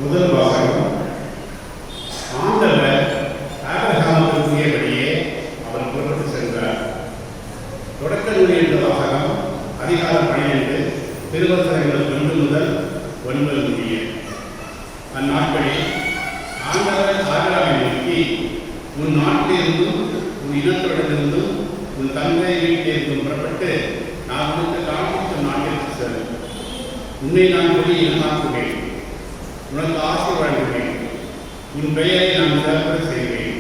முதல் வாசகம். ஆண்டவர் ஆபிரகாமுக்கு கூறியபடியே அவர் புறப்பட்டு சென்றார். தொடக்க நூல் என்ற வாசகம் அதிகாரம் 12 திருவசனங்கள் 1 முதல் 9 முடிய. அந்நாட்களில் ஆண்டவர் ஆபிரகாமை நோக்கி, உன் நாட்டிலிருந்தும் உன் இனத்தோடிலிருந்தும் உன் தந்தை வீட்டிலிருந்தும் புறப்பட்டு நான் உனக்கு காண்பிக்கும் நாட்டிற்கு செல். உன்னை நான் பெரிய இனமாக்குவேன், உனக்கு ஆசை வழங்குவேன், உன் பெயரை நான் சிறப்பட செய்வேன்,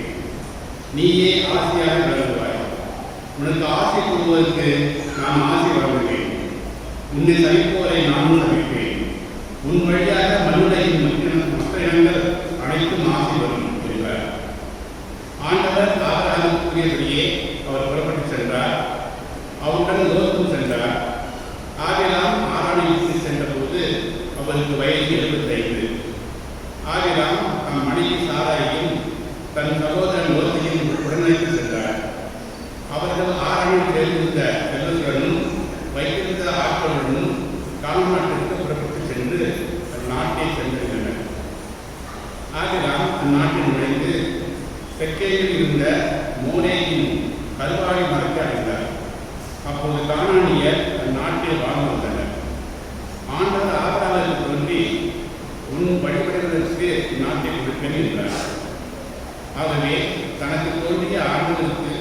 நீயே ஆசையாக விளங்குவாய். உனக்கு ஆசை கொள்வதற்கு நான் ஆசை வழங்குவேன், உன்னை சமைப்போரை நானும் சமைப்பேன், உன் வழியாக மண்ணுலகின் மற்ற இனங்கள் அனைத்தும் ஆசை வரும் என்றார். ஆண்டவர் ஆபிரகாமுக்கு கூறியபடியே அவர் புறப்பட்டு சென்றார். அவருடன் லோத்தும் சென்றார். ஆபிரகாம் ஆரானை விட்டு சென்றபோது அவருக்கு வயது 75. ஆகிராம் தம் மனைவி சாராயையும் தன் சகோதரன் லோத்தையும் உடனழைத்து சென்றார். அவர்கள் ஆரணியில் சேர்ந்திருந்த செல்வத்துடனும் வைத்திருந்த ஆட்களுடனும் கால்நாட்டிற்கு புறப்பட்டு சென்று அந்நாட்டை சென்றிருந்தனர். ஆகிராம் அந்நாட்டில் நுழைந்து தெற்கேயில் இருந்த மோனேயின் கல்வாரி மரத்தை அடைந்தார். அப்போது கானானியர் அந்நாட்டில் வாழ்ந்து வந்தனர். ஆண்டவர் ஆபிரகாமுக்கு தோன்றி, உன் வழிபடுவதற்கு நாட்டை கொடுப்பேன் என்றார். ஆகவே தனக்கு தோன்றிய ஆண்டவருக்கு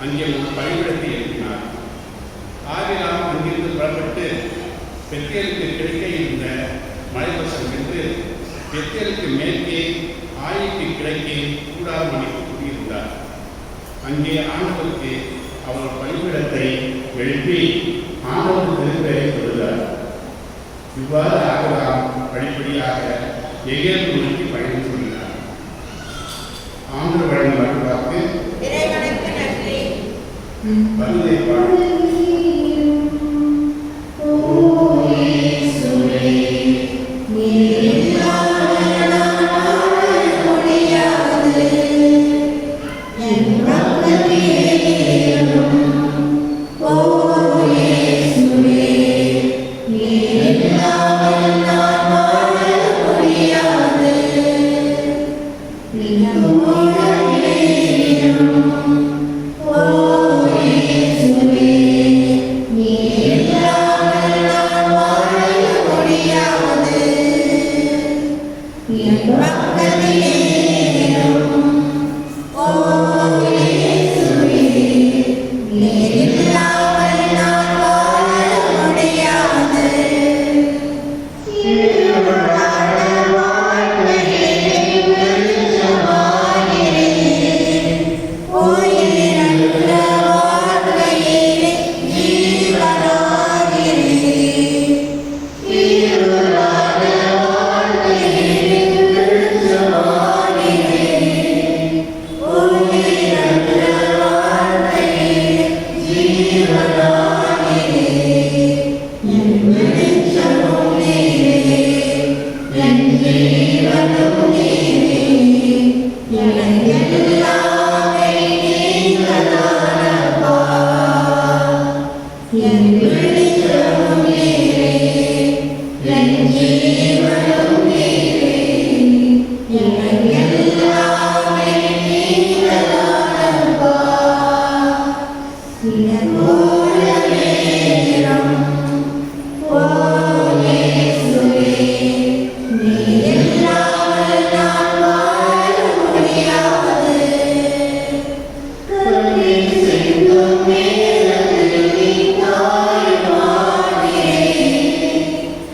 அங்கே ஒரு பலிபீடத்தை எழுப்பினார். ஆபிரகாம் அங்கிருந்து புறப்பட்டு பெத்தேலுக்கு கிழக்கே இருந்த மலைவசம் சென்று பெத்தேலுக்கு மேற்கே ஆயிக்கு கிழக்கே கூடாரம் அமைத்து கூடியிருந்தார். அங்கே ஆண்டவருக்கு அவர் பலிபீடத்தை எழுப்பி ஆண்டவர் திருப்பெயரை சொல்கிறார். இவ்வாறு ஆபிரகாம் படிப்படியாக எகிப்து நோக்கி பயணம் செய்கிறார். ஆண்டவர் வழங்கும் அருள்வாக்கு வருவதை பாடு.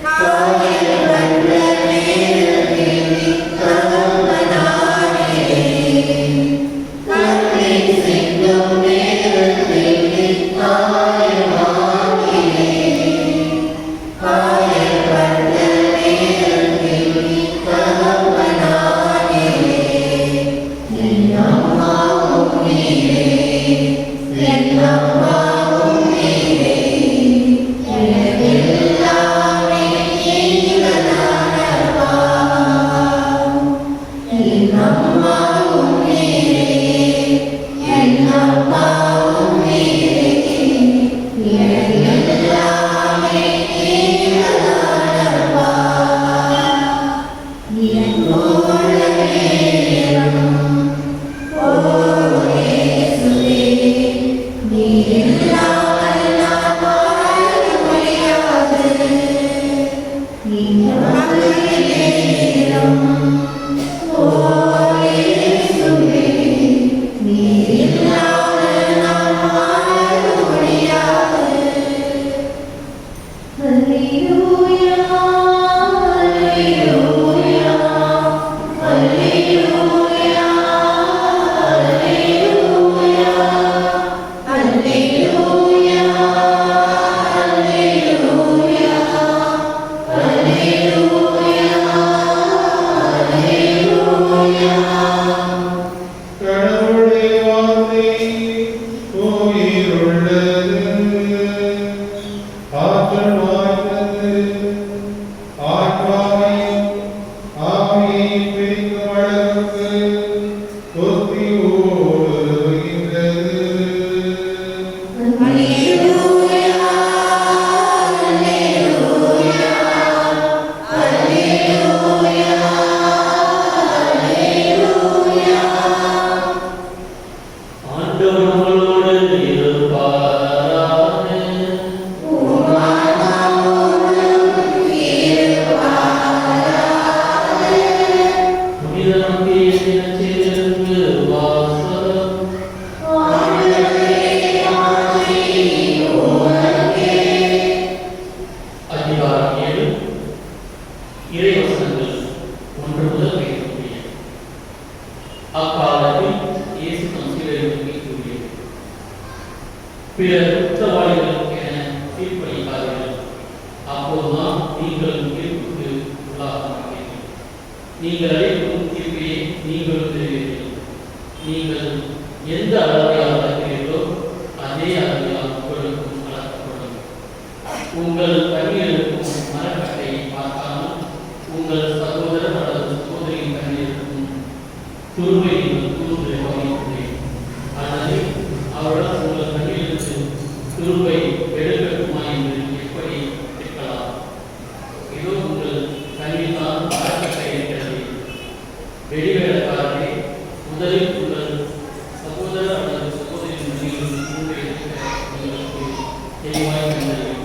Hallelujah. இறைவசனங்கள் 1 முதல் 5 முடிய. அக்காலத்தில் இயேசு தம் சீடர்களுக்கு கூறியது, பிறர் குற்றவாளிகள் என தீர்ப்பளிக்காதீர்கள், அப்போதுதான் நீங்கள் தீர்ப்புக்கு உள்ளாக மாட்டீர்கள். நீங்கள் அளிக்கும் தீர்ப்பையே நீங்களும் பெறுவீர்கள். நீங்கள் எந்த அளவையால் அளக்கிறீர்களோ அதே அளவையால் உங்களுக்கும் அளக்கப்படும். உங்கள் கண்ணில் இருக்கும் மரக்கட்டையை பார்க்காமல் உங்கள் சகோதரர் அல்லது சகோதரியின் கண்ணில் இருக்கும் துருவை நீங்கள் கூர்ந்து கவனிக்கிறீர்கள். அல்லது அவர்கள் உங்கள் கண்ணில் இருக்கும் துருவை எடுக்கட்டுமா என்று எப்படி கேட்கலாம்? இதோ உங்கள் கண்ணில் தான் மரக்கட்டை இருக்கிறது. வெளிவேடக்காரரை முதலில் உங்கள் சகோதரர் அல்லது சகோதரியின் கண்ணில் துருவை எடுக்க உங்களுக்கு தெளிவாய் கண்டறியும்.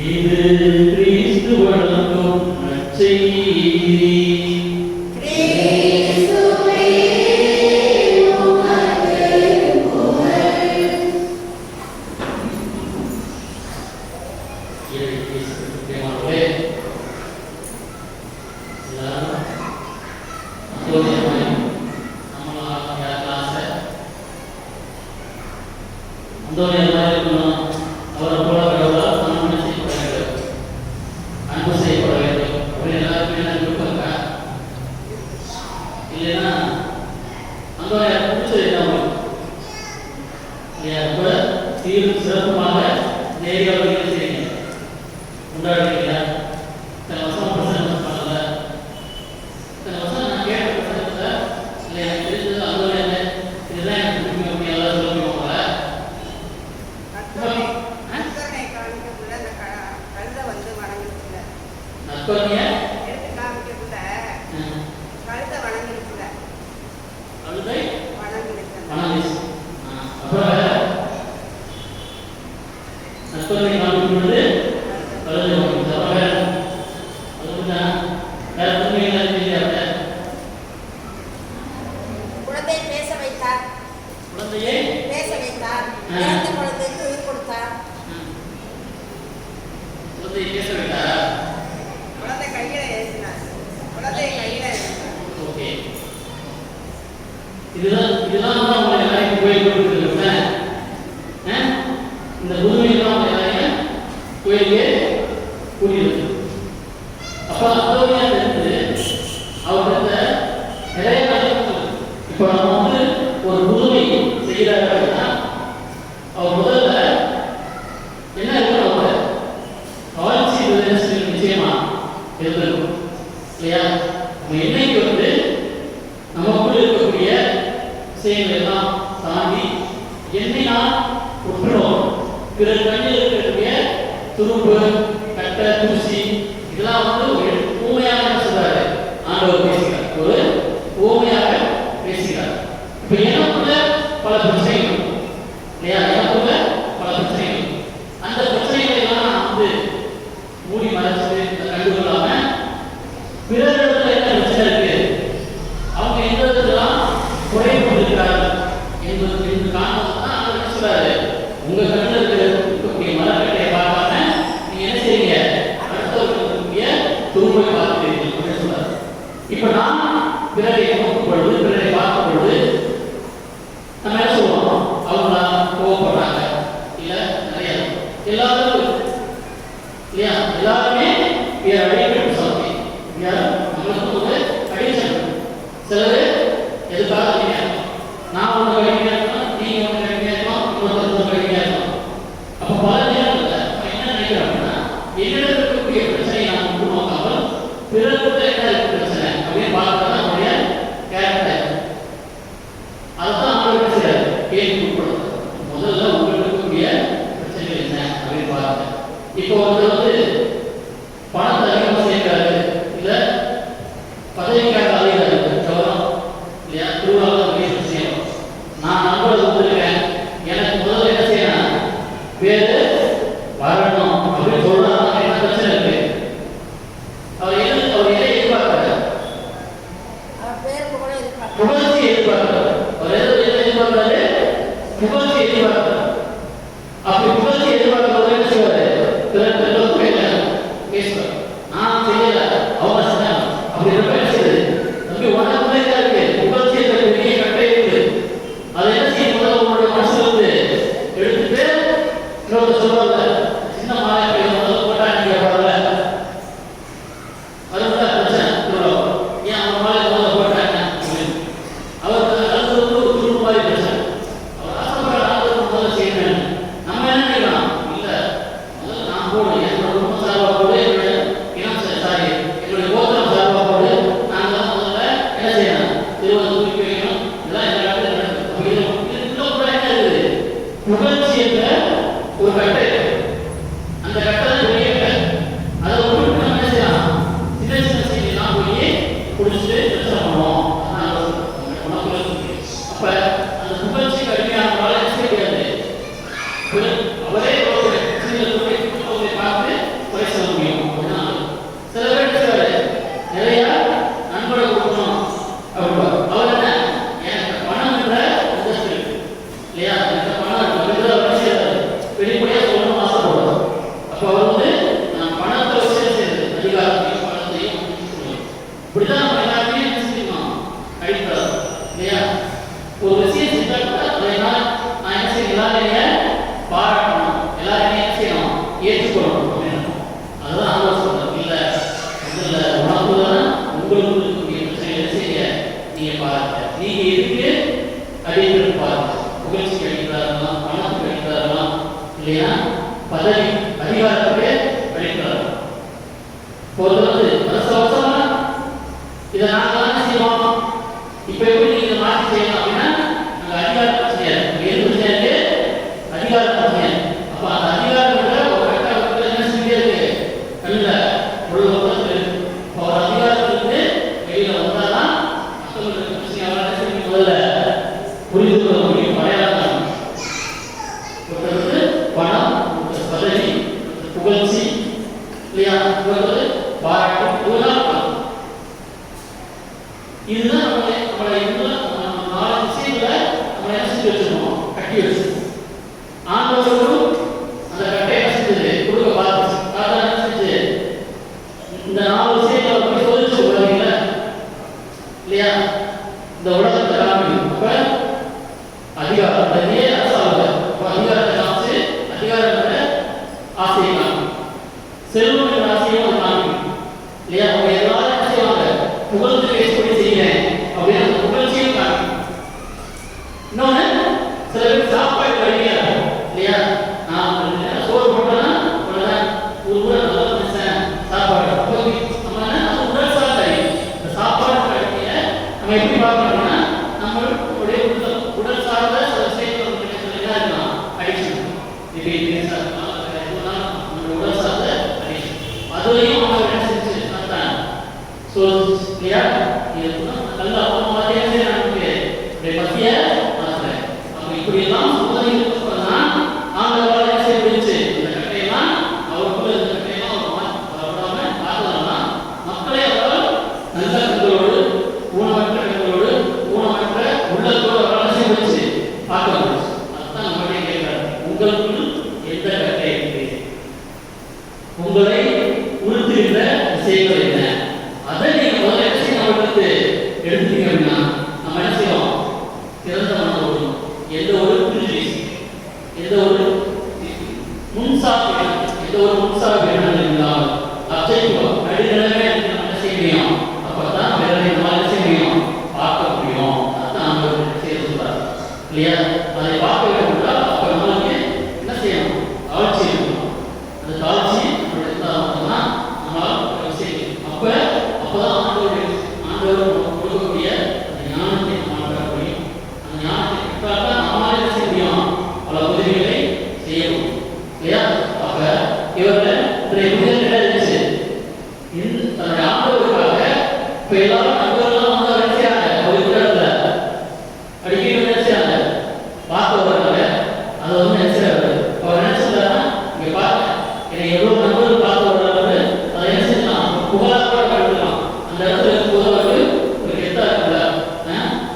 இது கிறிஸ்து வழங்கும் நற்செய்தி. புகழ்ச்சி எதிர்பார்க்கிறார். அப்படி புகழ்ச்சி எதிர்பார்க்கிறவங்க என்ன செய்வாரு? பதவி அதிகாரத்துக்கு அளிக்கிறார். பொறுத்தவரை வருஷமா இதை நாங்கள் என்ன செய்வோம், இப்போ எப்படி நீங்க மாற்றி செய்யணும் அப்படின்னா நாங்கள் அதிகார பிரச்சனை எது பிரச்சனை இருக்கு, அதிகார பிரச்சனை. அப்ப அந்த அதிகாரத்துல ஒரு கட்ட என்ன செஞ்சே இருக்கு நல்ல உள்ள ஒரு அதிகாரத்திலிருந்து வெளியில வந்தாதான் மக்களுடைய பிரச்சனையாளர் செய்ய முதல்ல புரிந்து கொள்ள முடியும். அடையாளம் ஒருத்தருக்கு பணம், பதவி, புகழ்ச்சி இல்லையா, பாராட்டு இதெல்லாம் இதுதான் நம்மளை நாலு விஷயங்களை நம்ம என்ன செஞ்சு வச்சிருக்கோம், கட்டி வச்சிருக்கோம். ஆண்டவர்களும் அந்த கட்டையை செஞ்சது கொடுக்க பார்த்து அதான் என்ன செஞ்சு இந்த நாலு விஷயங்களை பற்றி சோதிச்சு உலகில இல்லையா, இந்த உலகத்தை காமிக்கும். அப்ப அதிகாரம் அதிகாரத்தை காமிச்சு அதிகாரத்தை ஆசையை காமிக்கும், செல்வம் ஆசையும் காமிக்கும் இல்லையா. அவங்க எல்லாரும் என்ன செய்வாங்க, புகழ்ந்து பேசப்படி செய்கிறேன் அப்படின்னு அந்த புகழ்ச்சியும் காமிக்கும். இன்னொன்னு சில பேர் சாப்பாடு கழிக்கிறாங்க இல்லையா, நான் சோறு போட்டோன்னா ஒரு கூட நல்லா பேசுறேன் சாப்பாடு நம்ம உடல் சாப்பாடு இந்த சாப்பாடு கழிக்கிற நம்ம எப்படி பார்க்கணும்னா நம்மளுடைய உடல் சார்ந்த சில விஷயங்கள் என்ன இருக்கலாம், அடிக்ஷன். நம்ம உடல் சார்ந்த அடிக்ஷன் அதுலையும் அவங்க என்ன செஞ்சு இல்லையா, நல்ல அவமானத்தை நமக்கு பத்திய மாத்திரேன். அப்ப இப்படி எல்லாம் சோதனைகள் ஆண்டவரால் என்ன செய்ய முடிச்சு, இந்த கட்டையெல்லாம் அவருக்குள்ள இந்த கட்டையெல்லாம் விடாம காத்தலாம். மக்களை அவரால் நல்ல கண்களோடு ஊனமற்ற கண்களோடு ஊனமற்ற உள்ளத்தோடு அவரால் செய்ய முடிச்சு பார்க்க முடிச்சு. அதுதான் நம்மளுடைய கேட்கிறார், உங்களுக்குள் எந்த கட்டை இருக்கு, உங்களை உறுத்துகின்ற விஷயங்கள் என்ன, அதை நீங்க முதல்ல அவர்களுக்கு எடுத்துட்டீங்க அப்படின்னா நம்ம என்ன செய்வோம், சிறந்த மனதோடு எந்த ஒரு எந்த ஒரு முன்சார்பு இல்லாமல் அப்ஜெக்டிவ் நடுநிலைமை நம்ம என்ன செய்ய முடியும், அப்பதான் வேற என்ன செய்ய முடியும், பார்க்க முடியும். அதுதான் நம்ம செய்ய சொல்றாரு இல்லையா. அதை பார்க்க வேண்டும், அப்ப நம்மளுக்கு என்ன செய்யணும், காட்சி இருக்கணும். அந்த காட்சி இருந்தால் மட்டும்தான் நம்மளால் செய்யணும். அப்பதான் ஆண்டவர் கொடுக்கக்கூடிய அந்த ஞானத்தை நம்ம பெற முடியும். அந்த ஞானத்தை பெற்றால்தான் நம்மளால என்ன செய்ய முடியும், பல உதவிகளை செய்ய முடியும் இல்லையா. அப்ப இவர்கள் இருந்துச்சு தன்னுடைய ஆண்டவருக்காக இப்ப எல்லாரும் நண்பர்கள்லாம் வந்து நினைச்சாங்க, ஒரு இடத்துல அடிக்கடி நினைச்சாங்க பார்க்க வர்றாங்க. அதை வந்து நினைச்சாரு, அவர் நினைச்சிருந்தாருன்னா இங்க பாருங்க என்னை எவ்வளவு நண்பர்கள் பார்க்க வர்றாரு, அதை என்ன செய்யலாம், புகழாக கருதலாம். அந்த இடத்துல இருக்கும்போது ஒரு கெத்தா இருக்குல்ல,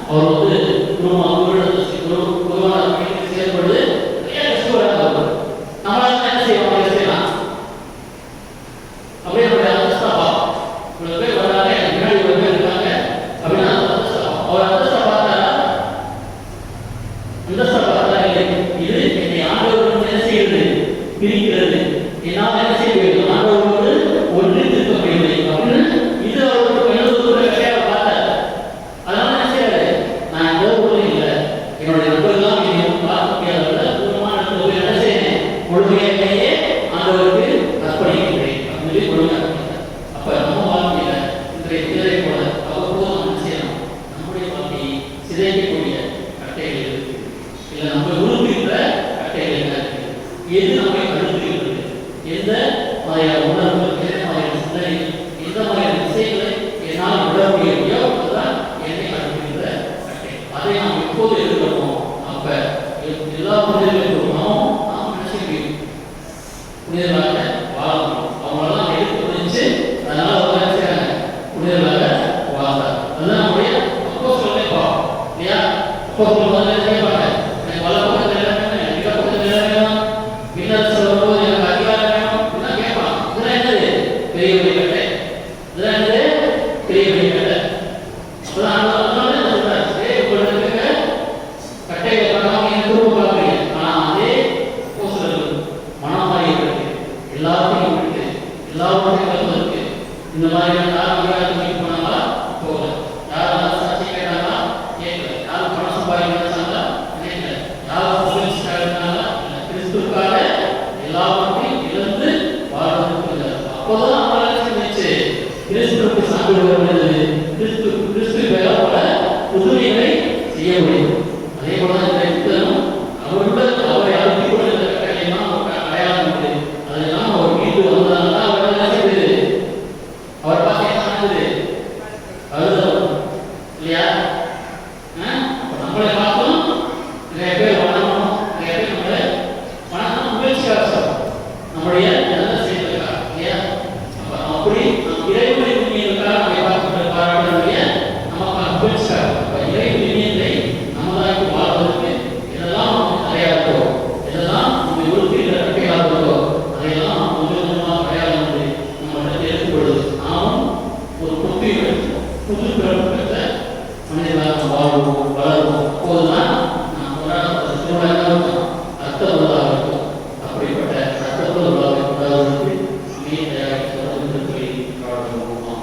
அவர் வந்து செயல்படுது நிறைய கஷ்டப்படாத நம்மளால என்ன செய்வோம், செய்யலாம் அப்படியே நம்மளுடைய அந்தஸ்தா பார்ப்போம். இவ்வளவு பேர் வர்றாங்க, முன்னாடி இவ்வளவு பேர் இருக்காங்க அப்படின்னா அவர் அந்தஸ்தா பார்த்தாரா, அந்தஸ்தா பார்த்தா இல்லை. இது என்னை ஆண்டவர்கள் என்ன செய்கிறது, பிரிக்கிறது, என்னால் என்ன செய்ய வேண்டும், ஆண்டவர்களோடு ஒன்று திருத்த முடியவில்லை அப்படின்னு இது அவருக்கு கட்டையாக பார்த்தார். அதனால என்ன செய்யறாரு, நான் எந்த ஊரில் இல்லை, என்னுடைய நண்பர்கள்லாம் பார்க்க முடியாத தூரமான என்ன செய்யறேன், முழுமையிலேயே ஆண்டவருக்கு அர்ப்பணிக்கின்றேன் அப்படின்னு சொல்லி கொடுங்க. அப்ப நம்ம வாழ்க்கையில இன்றைய சிதறை போல அவ்வப்போது நம்ம செய்யணும், நம்முடைய வாழ்க்கையை சிதைக்கக்கூடிய கட்டைகள் இருக்கு, இல்லை நம்ம உருவுகின்ற கட்டைகள் என்ன இருக்கு, எது நம்மை அழுத்துகின்றது, எந்த மாதிரியான உணர்வுகள், எந்த மாதிரியான சிந்தனை, எந்த மாதிரியான விஷயங்களை என்னால் விட முடியலையோ அதுதான் என்னை அழுத்துகின்ற கட்டை. அதை நாம் எப்போது எதிர்கொள்வோம், அப்ப எல்லா மனிதர்களுக்கும் நாம் என்ன செய்ய முடியும், புனிதர்களாக வாழ முடியும். அவங்களெல்லாம் எடுத்து முடிஞ்சு அதனால அவங்க என்ன செய்யறாங்க, புனிதர்களாக வாழ்ந்தார். அதுதான் நம்முடைய அப்போஸ்தலர்களை பார்ப்போம் இல்லையா. அப்போஸ்தலர்கள் முதல்ல கேட்பாங்க, எனக்கு வல பக்கத்தில் இடம் வேணும், இட பக்கத்தில் இடம் வேணும், பின்னர் சொல்லும்போது எனக்கு அதிகாரம் வேணும் அப்படின்னா கேட்பான். இதெல்லாம் என்னது, பெரிய பெரிய கட்டை, இதெல்லாம் என்னது, பெரிய பெரிய கட்டை. அப்பதான் அதனால என்ன சொல்றாரு, உங்களுக்கு கட்டைகளை பார்க்காம நீங்க திரும்ப பார்க்குறீங்க, ஆனா அதே அப்போஸ்தலர்கள் மனமாறி இருக்கு, எல்லாத்தையும் இருக்கு, எல்லாவற்றையும் இருக்கு. இந்த மாதிரியான யாரும் அதிகாரத்துக்கு போனாங்களா, போகல. யாரும் சாட்சி கேட்டாங்களா, கேட்கல. யாரும் பணம் சம்பாதிக்க நினைச்சாங்களா, நினைக்கல. யாரும் புகழ்ச்சிக்காக இருந்தாங்களா, கிறிஸ்துக்காக எல்லாவற்றையும் அப்போதான் நம்மளால சிந்திச்சு கிறிஸ்துவுக்கு சான்று வருவது, கிறிஸ்து வேலை போல புதுமைகளை செய்ய முடியும். அதே போல இந்த யுத்தம் அவருடன் அவரை அழுத்தி கொண்டிருந்த கட்டளையெல்லாம் அடையாளம் உண்டு. அதெல்லாம் அவர் மீண்டு வந்ததால அவர் என்ன செய்தது? அவர் பார்த்தீங்கன்னா அழுதம் இல்லையா? நம்மளை பார்த்தோம் நிறைய பேர் வணங்கணும், நிறைய பேர் நம்மளை வணங்கணும், முயற்சியாக நம்முடைய நல்ல செயலுக்காக இல்லையா? அப்படி இறைவனை உண்மையிற்காக நம்மை பார்க்கிற பாராட்டுடைய நமக்கு முயற்சியாக இறை உண்மையை நம்மளாக வாழ்வதற்கு இதெல்லாம் அடையாளத்தோ, இதெல்லாம் நம்ம உறுப்பினர் அடையாளத்தோ, அதையெல்லாம் கொஞ்சம் கொஞ்சமாக அடையாளம் வந்து நம்மகிட்ட தெரிந்து கொள்வது. நாமும் ஒரு புது பிறப்பு பெற்ற மனிதர்களாக வாழ்வோம், வளருவோம். அப்போதுதான் நாம் கொண்டாட சூழலாக அர்த்தம் உள்ளதாக இருக்கும். அப்படிப்பட்ட அர்த்தத்தில் உள்ளதாக கொண்டாடுவதற்கு அமைய தயாரித்து சொல்லி வாழ்வோம்.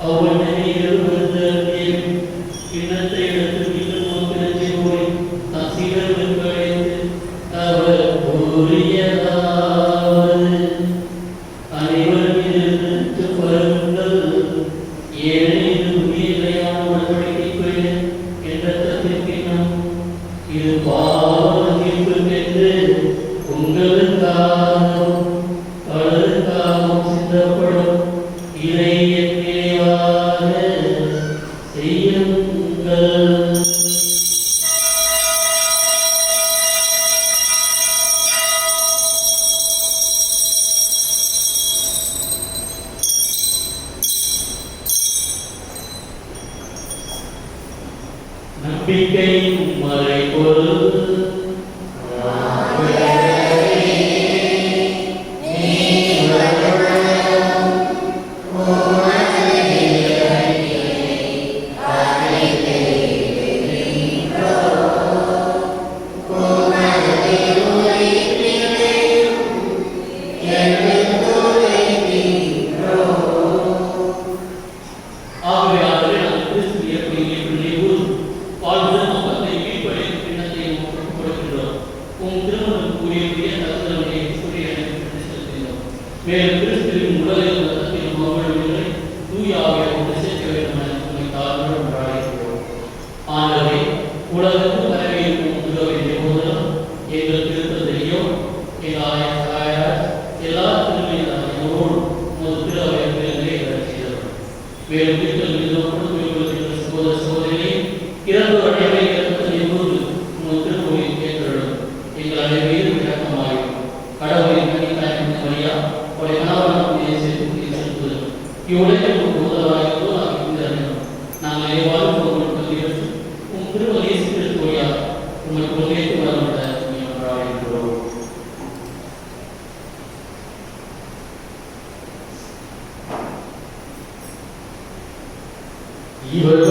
அவனை இருந்த கிண்ணத்தை எடுத்து மீண்டும் நோக்கினத்தை போய் தன் சீடர்களுக்கு அழைத்து அவர் கூறியதாவது அனைவரும் இதிலிருந்து பருங்கள், ஏனெனில் இது புதிய நிலையான உடன்படிக்கைக்குரிய என்ற ரத்தத்தின் கிண்ணம். இது பாவத்திற்கென்று உங்களுக்காகவும் பலருக்காகவும் சிந்தப்படும். இதை என் நினைவாக செய்யுங்கள். நம்பிக்கை மறைபொருள் மேலும் கிறிஸ்துவின் உடலில் ரத்தத்தில் மகளுடைய தூய ஆவியை சேர்க்க வேண்டும் என உண்மை தாழ்வுடன் அழைக்கிறோம். ஆண்டவரே, உலகத்து வரவேற்கும் உதவிய போதிலும் எங்கள் திருப்பதிலையோ எங்கள் எல்லா திருமையோடு உமது திருவையை செய்தோம். மேலும் சகோதர சகோதரிகளை இறந்து அடைவை போது உமது திருமொழியை கேட்கிறோம். எங்கள் அனைவரும் விளக்கமாயும் கடவுளின் கணித்தாய்க்கும் வழியா இவ்வுலகிற்கு உதவாயிரோ நாங்கள் எவ்வாறு உன் திருமலையை சிறுத்தோயா உங்கள் கொள்கைக்கு வரப்பட்ட என்றோம். இவர்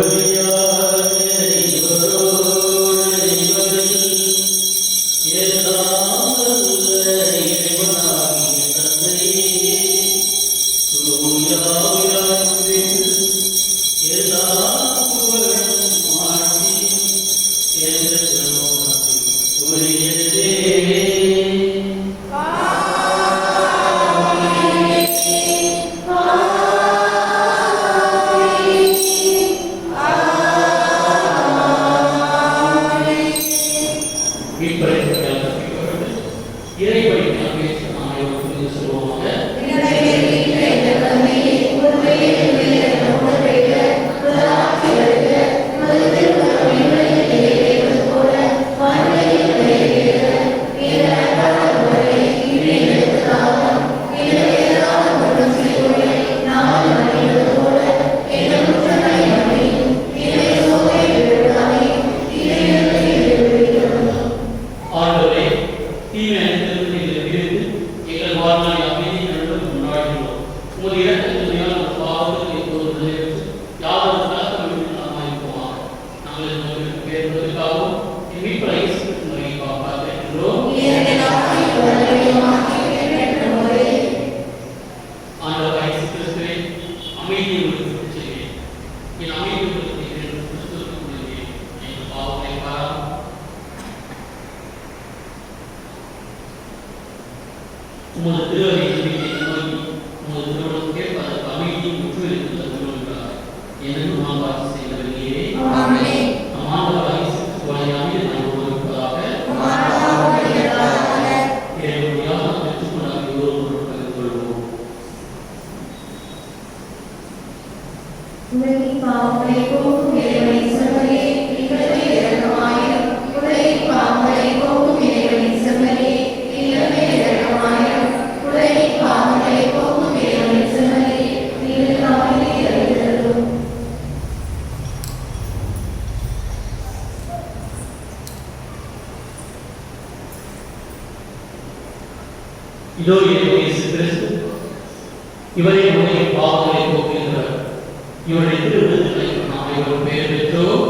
உமது திருவரை நோக்கி உமது திருமணம் கேட்பதற்கு அமைதியும் முற்றுவதற்கு தருகிறார் என்று நாம் வாசி செய்தவர் நீரே. அம்மாண்டவராய் சுவாமியாவே நான் ஒருவருப்பதாக இறைவனையாக பெற்றுக்கொண்டால் ஒருவரோடு பகிர்ந்து கொள்வோம். உலகின் பாவங்களை போக்கும் இறைவனின் செம்மலே, எங்களை இரக்கமாயிரும். உலகின் பாவங்களை போக்கும் இறைவனின் செம்மலே, எங்களை இரக்கமாயிரும். உலகின் பாவங்களை போக்கும் இறைவனின் செம்மலே, எங்களுக்கு அமைதியை அளித்தருளும். இதோ இயேசு கிறிஸ்து, இவரே உலகின் பாவங்களை போக்குகின்றவர். இவருடைய திருவிருந்துகளை நாம் இவர் பெயர் பெற்றோம்.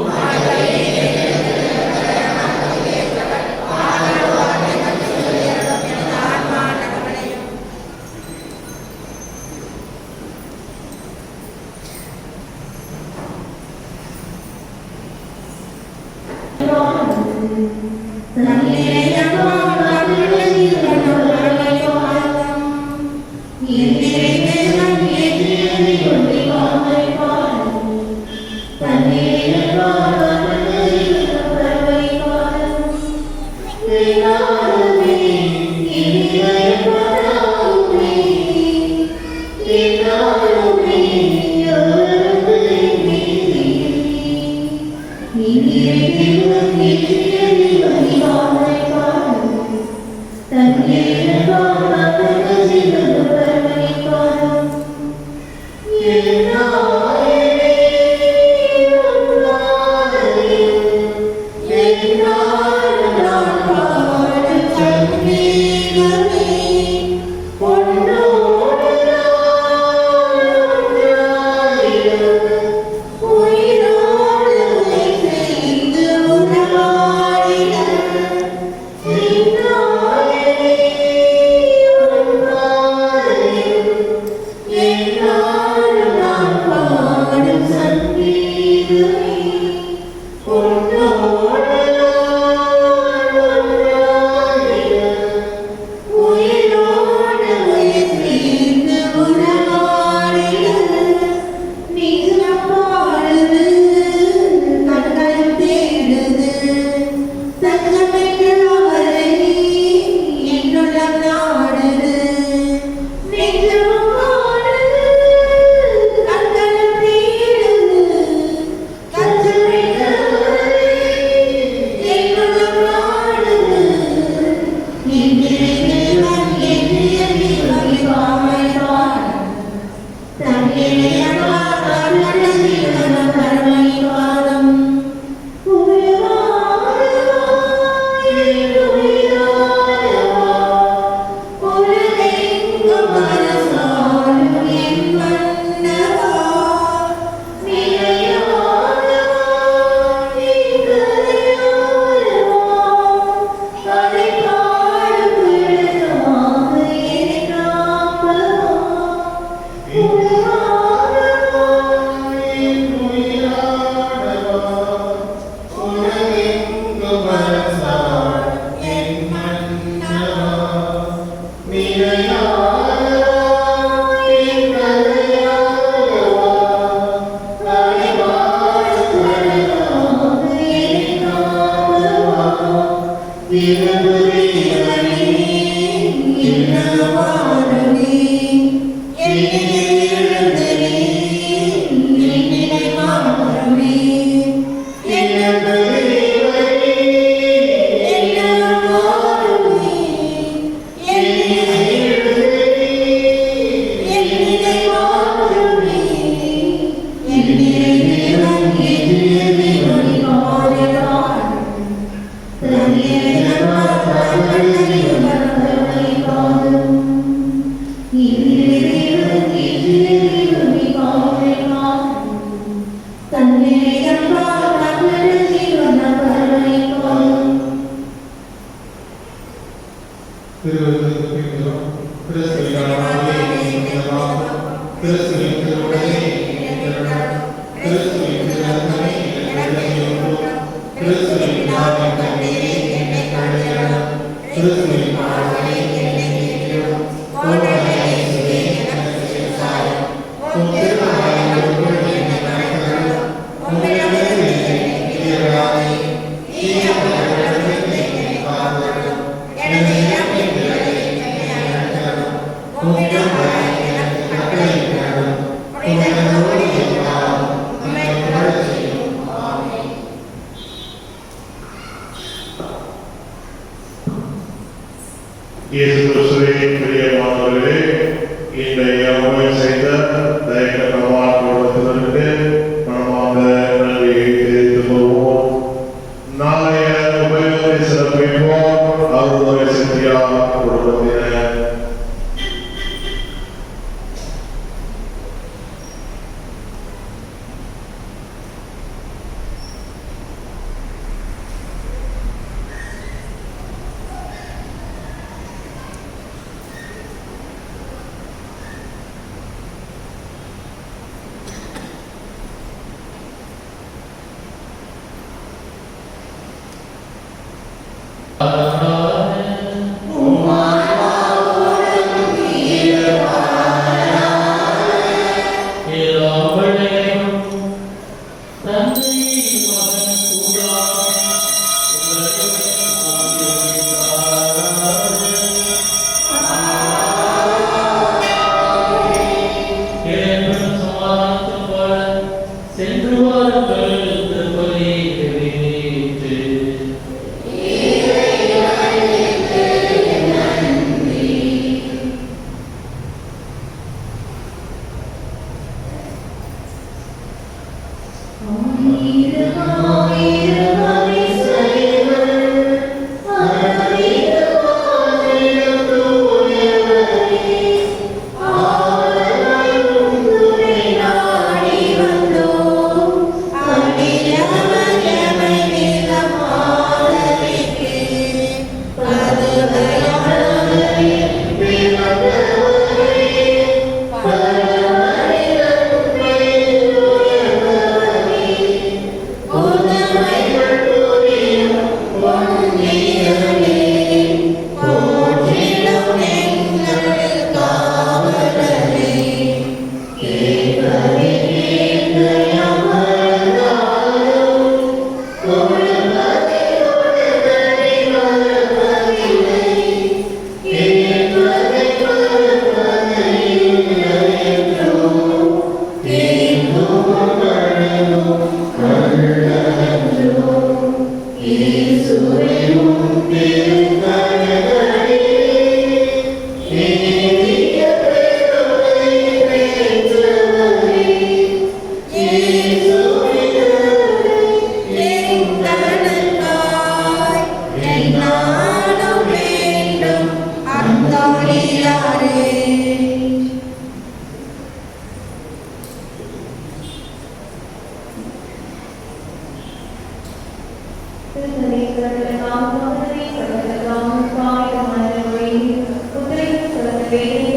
Gracias.